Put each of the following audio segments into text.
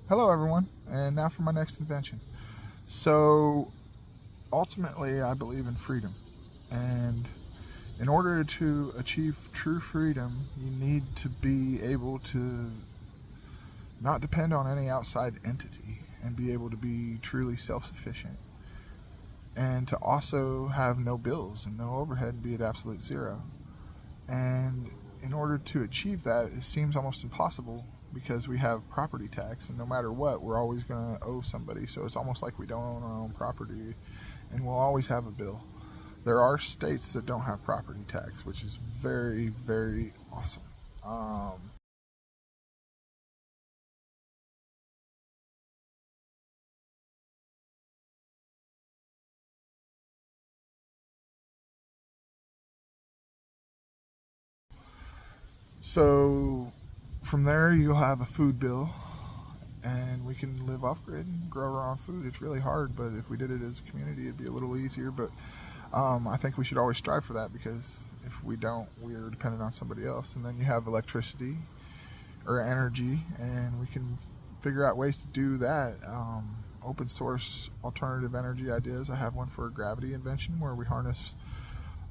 Hello everyone, and now for my next invention. So ultimately I believe in freedom, and in order to achieve true freedom you need to be able to not depend on any outside entity and be able to be truly self-sufficient, and to also have no bills and no overhead, be at absolute zero. And in order to achieve that, it seems almost impossible because we have property tax, and no matter what, we're always going to owe somebody. So it's almost like we don't own our own property, and we'll always have a bill. There are states that don't have property tax, which is very, very awesome. Um, so from there, you'll have a food bill, and we can live off grid and grow our own food. It's really hard, but if we did it as a community, it'd be a little easier. But I think we should always strive for that, because if we don't, we're dependent on somebody else. And then you have electricity or energy, and we can figure out ways to do that. Open source alternative energy ideas. I have one for a gravity invention where we harness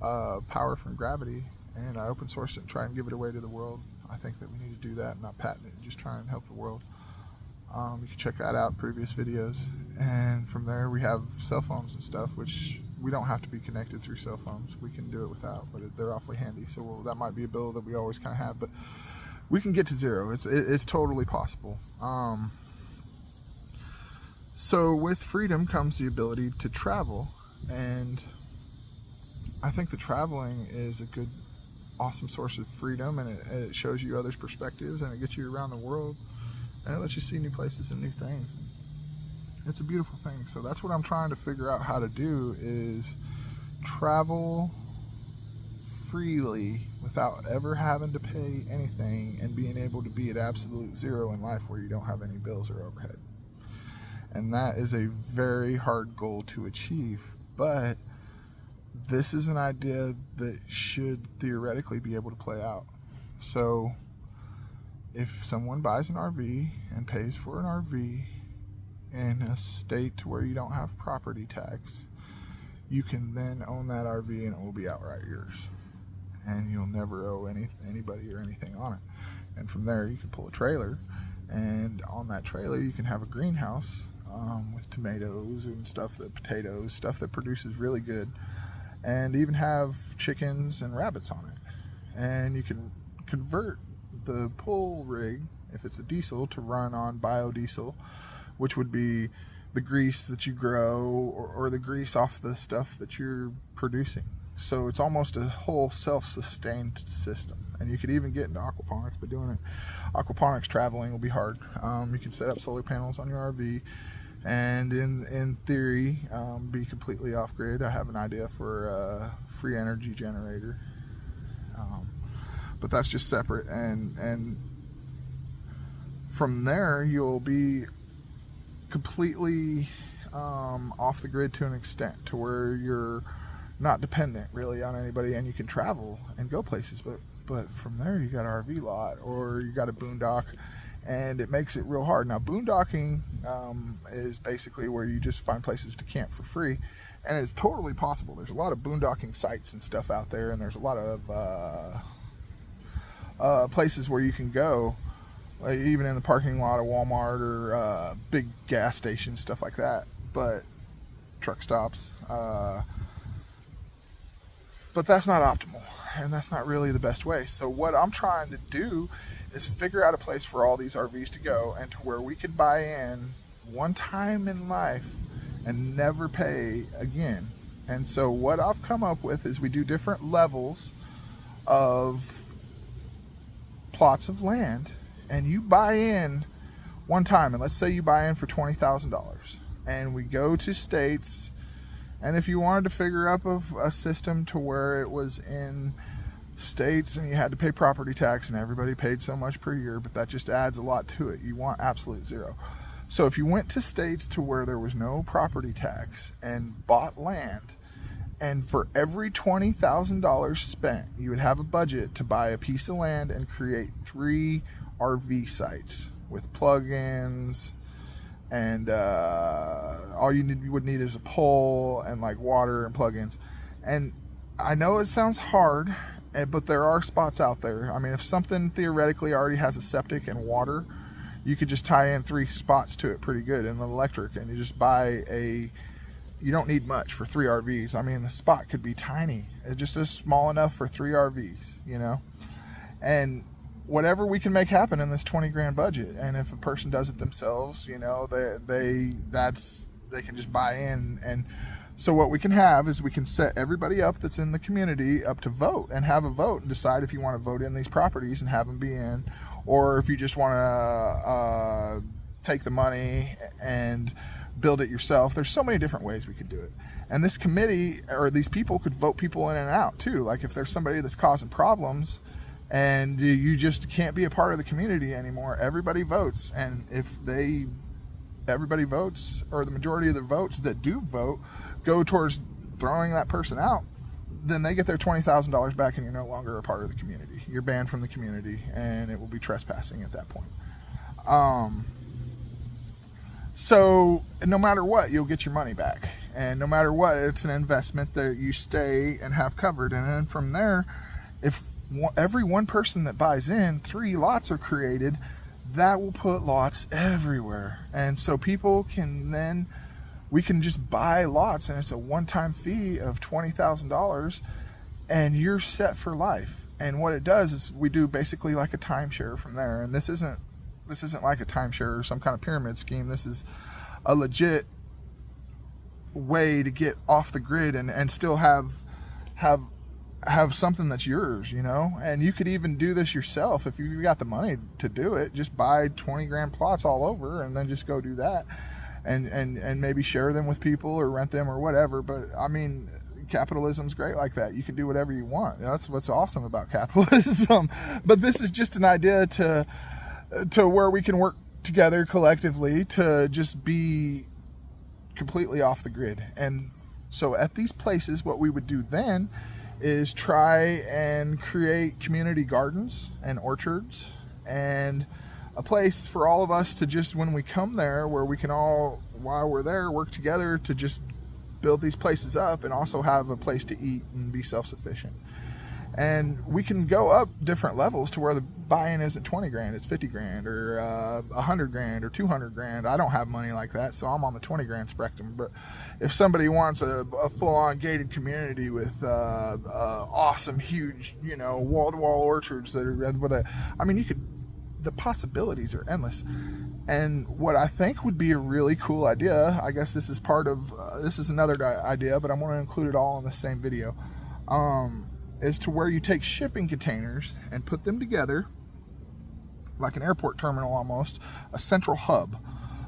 power from gravity, and I open source it and try and give it away to the world. I think that we need to do that, not patent it, just try and help the world. You can check that out, previous videos. And from there we have cell phones and stuff, which we don't have to be connected through cell phones. We can do it without, but they're awfully handy. So that might be a bill that we always kind of have, but we can get to zero. It's totally possible. So with freedom comes the ability to travel, and I think that traveling is a good, awesome source of freedom, and it shows you others' perspectives, and it gets you around the world, and it lets you see new places and new things. It's a beautiful thing. So that's what I'm trying to figure out how to do, is travel freely without ever having to pay anything, and being able to be at absolute zero in life where you don't have any bills or overhead. And that is a very hard goal to achieve, but this is an idea that should theoretically be able to play out. So if someone buys an RV and pays for an RV in a state to where you don't have property tax, you can then own that RV and it will be outright yours, and you'll never owe anybody or anything on it. And from there you can pull a trailer, and on that trailer you can have a greenhouse with tomatoes and potatoes, stuff that produces really good, and even have chickens and rabbits on it. And you can convert the pull rig, if it's a diesel, to run on biodiesel, which would be the grease that you grow, or the grease off the stuff that you're producing. So it's almost a whole self-sustained system. And you could even get into aquaponics, but doing it aquaponics traveling will be hard. You can set up solar panels on your RV, and in theory be completely off grid. I have an idea for a free energy generator, but that's just separate. And from there you'll be completely off the grid to an extent, to where you're not dependent really on anybody, and you can travel and go places. But from there you got an RV lot, or you got a boondock, and it makes it real hard. Now boondocking is basically where you just find places to camp for free, and it's totally possible. There's a lot of boondocking sites and stuff out there, and there's a lot of places where you can go, like even in the parking lot of Walmart, or big gas stations, stuff like that, but truck stops. But that's not optimal, and that's not really the best way. So what I'm trying to do is figure out a place for all these RVs to go, and to where we could buy in one time in life and never pay again. And so what I've come up with is we do different levels of plots of land, and you buy in one time, and let's say you buy in for $20,000, and we go to states. And if you wanted to figure up a system to where it was in states and you had to pay property tax, and everybody paid so much per year, but that just adds a lot to it. You want absolute zero. So if you went to states to where there was no property tax and bought land, and for every $20,000 spent, you would have a budget to buy a piece of land and create 3 RV sites with plug-ins, and all you would need is a pole and like water and plugins. And I know it sounds hard, but there are spots out there. I mean, if something theoretically already has a septic and water, you could just tie in 3 spots to it pretty good, and an electric, and you just buy you don't need much for 3 RVs. I mean, the spot could be tiny. It just is small enough for 3 RVs, you know? And whatever we can make happen in this 20 grand budget. And if a person does it themselves, you know, they can just buy in. And so what we can have is we can set everybody up that's in the community up to vote, and have a vote and decide if you want to vote in these properties and have them be in, or if you just want to take the money and build it yourself. There's so many different ways we could do it. And this committee, or these people, could vote people in and out too. Like if there's somebody that's causing problems and you just can't be a part of the community anymore, everybody votes. And if everybody votes, or the majority of the votes that do vote go towards throwing that person out, then they get their $20,000 back, and you're no longer a part of the community. You're banned from the community, and it will be trespassing at that point. So no matter what, you'll get your money back. And no matter what, it's an investment that you stay and have covered. And then from there, if every one person that buys in, 3 lots are created, that will put lots everywhere. And so people can we can just buy lots, and it's a one-time fee of $20,000, and you're set for life. And what it does is we do basically like a timeshare from there. And this isn't like a timeshare or some kind of pyramid scheme. This is a legit way to get off the grid and still have something that's yours, you know. And you could even do this yourself if you got the money to do it. Just buy 20 grand plots all over, and then just go do that, and maybe share them with people or rent them or whatever. But I mean, capitalism's great like that. You can do whatever you want. That's what's awesome about capitalism. But this is just an idea to where we can work together collectively to just be completely off the grid. And so at these places, what we would do then is try and create community gardens and orchards, and a place for all of us to just, when we come there, where we can all, while we're there, work together to just build these places up, and also have a place to eat and be self-sufficient. And we can go up different levels to where the buy-in isn't 20 grand, it's 50 grand or 100 grand or 200 grand. I don't have money like that, so I'm on the 20 grand spectrum. But if somebody wants a full-on gated community with awesome, huge, you know, wall-to-wall orchards that are with the possibilities are endless. And what I think would be a really cool idea, I guess this is part of, this is another idea, but I'm going to include it all in the same video, is to where you take shipping containers and put them together like an airport terminal, almost a central hub,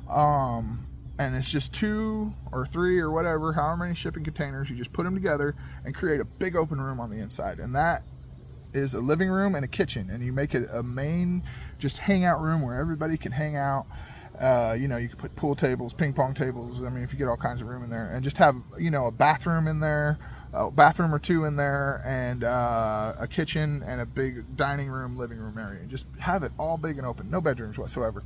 and it's just 2 or 3 or whatever, however many shipping containers. You just put them together and create a big open room on the inside, and that is a living room and a kitchen, and you make it a main just hangout room where everybody can hang out. You know, you can put pool tables, ping pong tables. I mean, if you get all kinds of room in there, and just have, you know, a bathroom in there, a bathroom or 2 in there, and a kitchen and a big dining room, living room area. Just have it all big and open, no bedrooms whatsoever.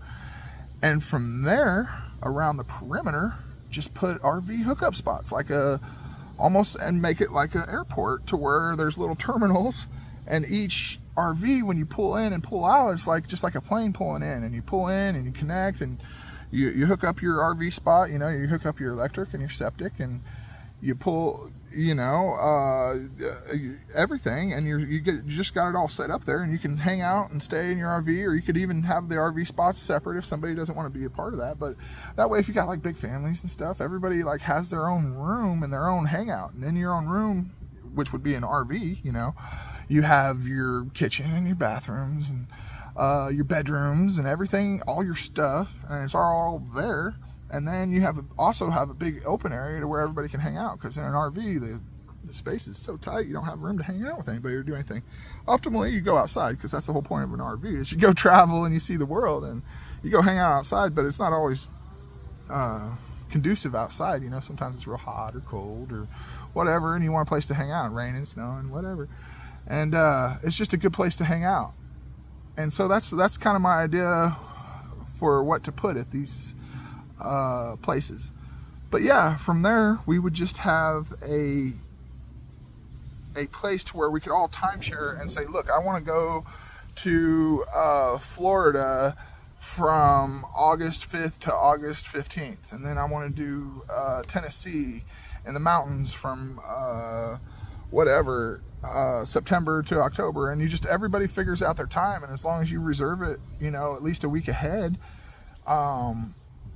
And from there, around the perimeter, just put RV hookup spots, like and make it like an airport, to where there's little terminals, and each RV, when you pull in and pull out, it's like just like a plane pulling in, and you pull in and you connect, and you hook up your RV spot, you know, you hook up your electric and your septic, and you pull, you know, everything, and you just got it all set up there, and you can hang out and stay in your RV, or you could even have the RV spots separate if somebody doesn't want to be a part of that. But that way, if you got like big families and stuff, everybody like has their own room and their own hangout. And in your own room, which would be an RV, you know, you have your kitchen and your bathrooms and your bedrooms and everything, all your stuff, and it's all there. And then you also have a big open area to where everybody can hang out, because in an RV, the space is so tight, you don't have room to hang out with anybody or do anything. Optimally, you go outside, because that's the whole point of an RV, is you go travel and you see the world, and you go hang out outside. But it's not always conducive outside, you know. Sometimes it's real hot or cold or whatever, and you want a place to hang out, rain and snow and whatever. And it's just a good place to hang out. And so that's kind of my idea for what to put at these places. But yeah, from there we would just have a place to where we could all timeshare and say, look, I want to go to Florida from August 5th to August 15th, and then I want to do Tennessee in the mountains from September to October, and everybody figures out their time, and as long as you reserve it, at least a week ahead,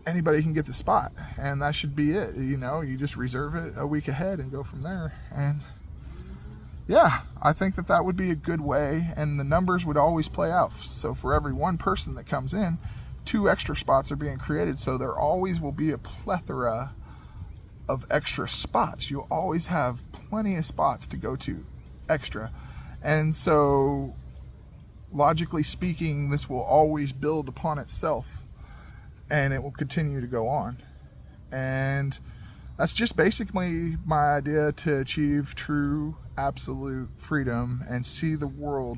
anybody can get the spot, and that should be it. You just reserve it a week ahead and go from there. And yeah, I think that would be a good way, and the numbers would always play out. So for every one person that comes in, 2 extra spots are being created, so there always will be a plethora of extra spots. You'll always have plenty of spots to go to extra. And so logically speaking, this will always build upon itself, and it will continue to go on. And that's just basically my idea to achieve true absolute freedom and see the world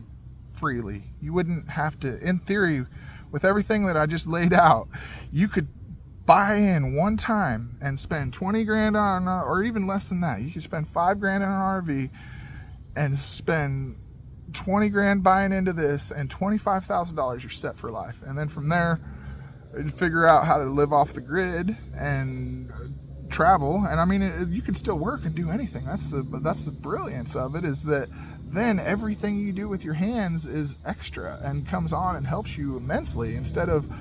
freely. You wouldn't have to, in theory, with everything that I just laid out, you could buy in one time and spend 20 grand on, or even less than that. You could spend 5 grand on an RV and spend 20 grand buying into this, and $25,000 you're set for life. And then from there, figure out how to live off the grid and travel. And I mean, you can still work and do anything. That's the brilliance of it, is that then everything you do with your hands is extra and comes on and helps you immensely, instead of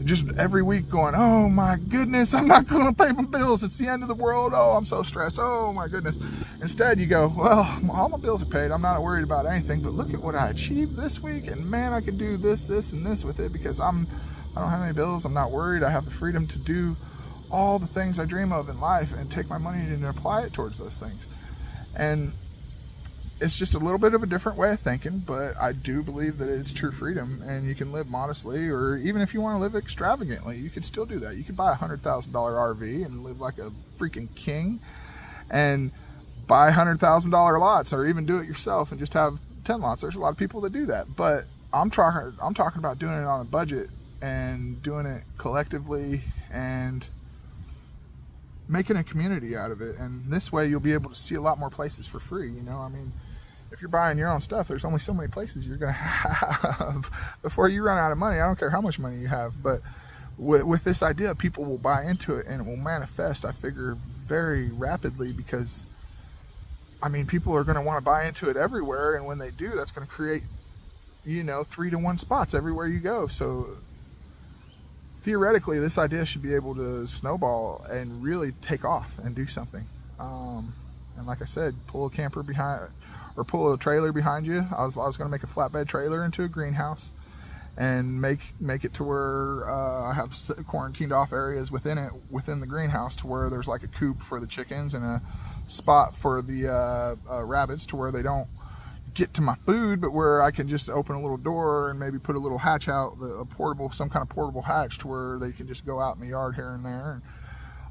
just every week going, oh my goodness, I'm not going to pay my bills, it's the end of the world, oh I'm so stressed, oh my goodness. Instead you go, well, all my bills are paid, I'm not worried about anything, but look at what I achieved this week, and man, I can do this, and this with it, because I don't have any bills, I'm not worried, I have the freedom to do all the things I dream of in life and take my money and apply it towards those things. And it's just a little bit of a different way of thinking, but I do believe that it's true freedom, and you can live modestly, or even if you want to live extravagantly, you could still do that. You could buy a $100,000 RV and live like a freaking king, and buy $100,000 lots, or even do it yourself and just have 10 lots. There's a lot of people that do that, but I'm talking about doing it on a budget and doing it collectively and making a community out of it. And this way you'll be able to see a lot more places for free. I mean, if you're buying your own stuff, there's only so many places you're going to have before you run out of money. I don't care how much money you have, but with this idea, people will buy into it and it will manifest, I figure, very rapidly, because I mean, people are going to want to buy into it everywhere, and when they do, that's going to create 3-to-1 spots everywhere you go. So theoretically, this idea should be able to snowball and really take off and do something. And like I said, pull a camper behind, or pull a trailer behind you. I was going to make a flatbed trailer into a greenhouse and make it to where I have quarantined off areas within the greenhouse, to where there's like a coop for the chickens and a spot for the rabbits, to where they don't get to my food, but where I can just open a little door and maybe put a little hatch out, some kind of portable hatch, to where they can just go out in the yard here and there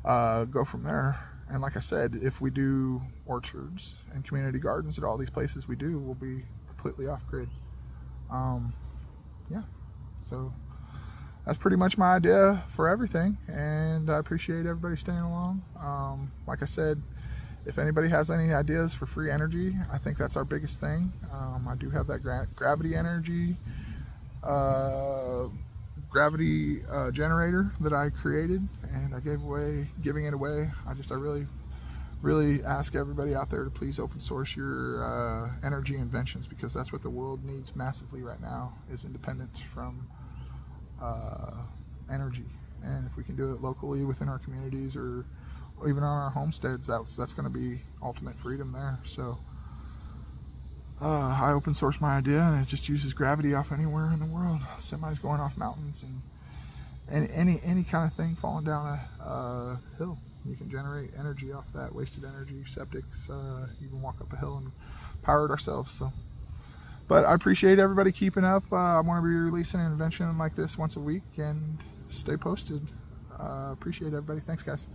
and go from there. And like I said, if we do orchards and community gardens at all these places we do, we'll be completely off grid. Yeah, so that's pretty much my idea for everything, and I appreciate everybody staying along. Like I said, if anybody has any ideas for free energy, I think that's our biggest thing. I do have that gravity energy, generator that I created, and I giving it away. I really ask everybody out there to please open source your energy inventions, because that's what the world needs massively right now, is independence from energy. And if we can do it locally within our communities, or even on our homesteads, that's going to be ultimate freedom there. So I open source my idea, and it just uses gravity off anywhere in the world. Semis going off mountains, and any kind of thing falling down a hill. You can generate energy off that, wasted energy, septics, even walk up a hill and power it ourselves. So, but I appreciate everybody keeping up. I'm going to be releasing an invention like this once a week, and stay posted. Appreciate everybody. Thanks, guys.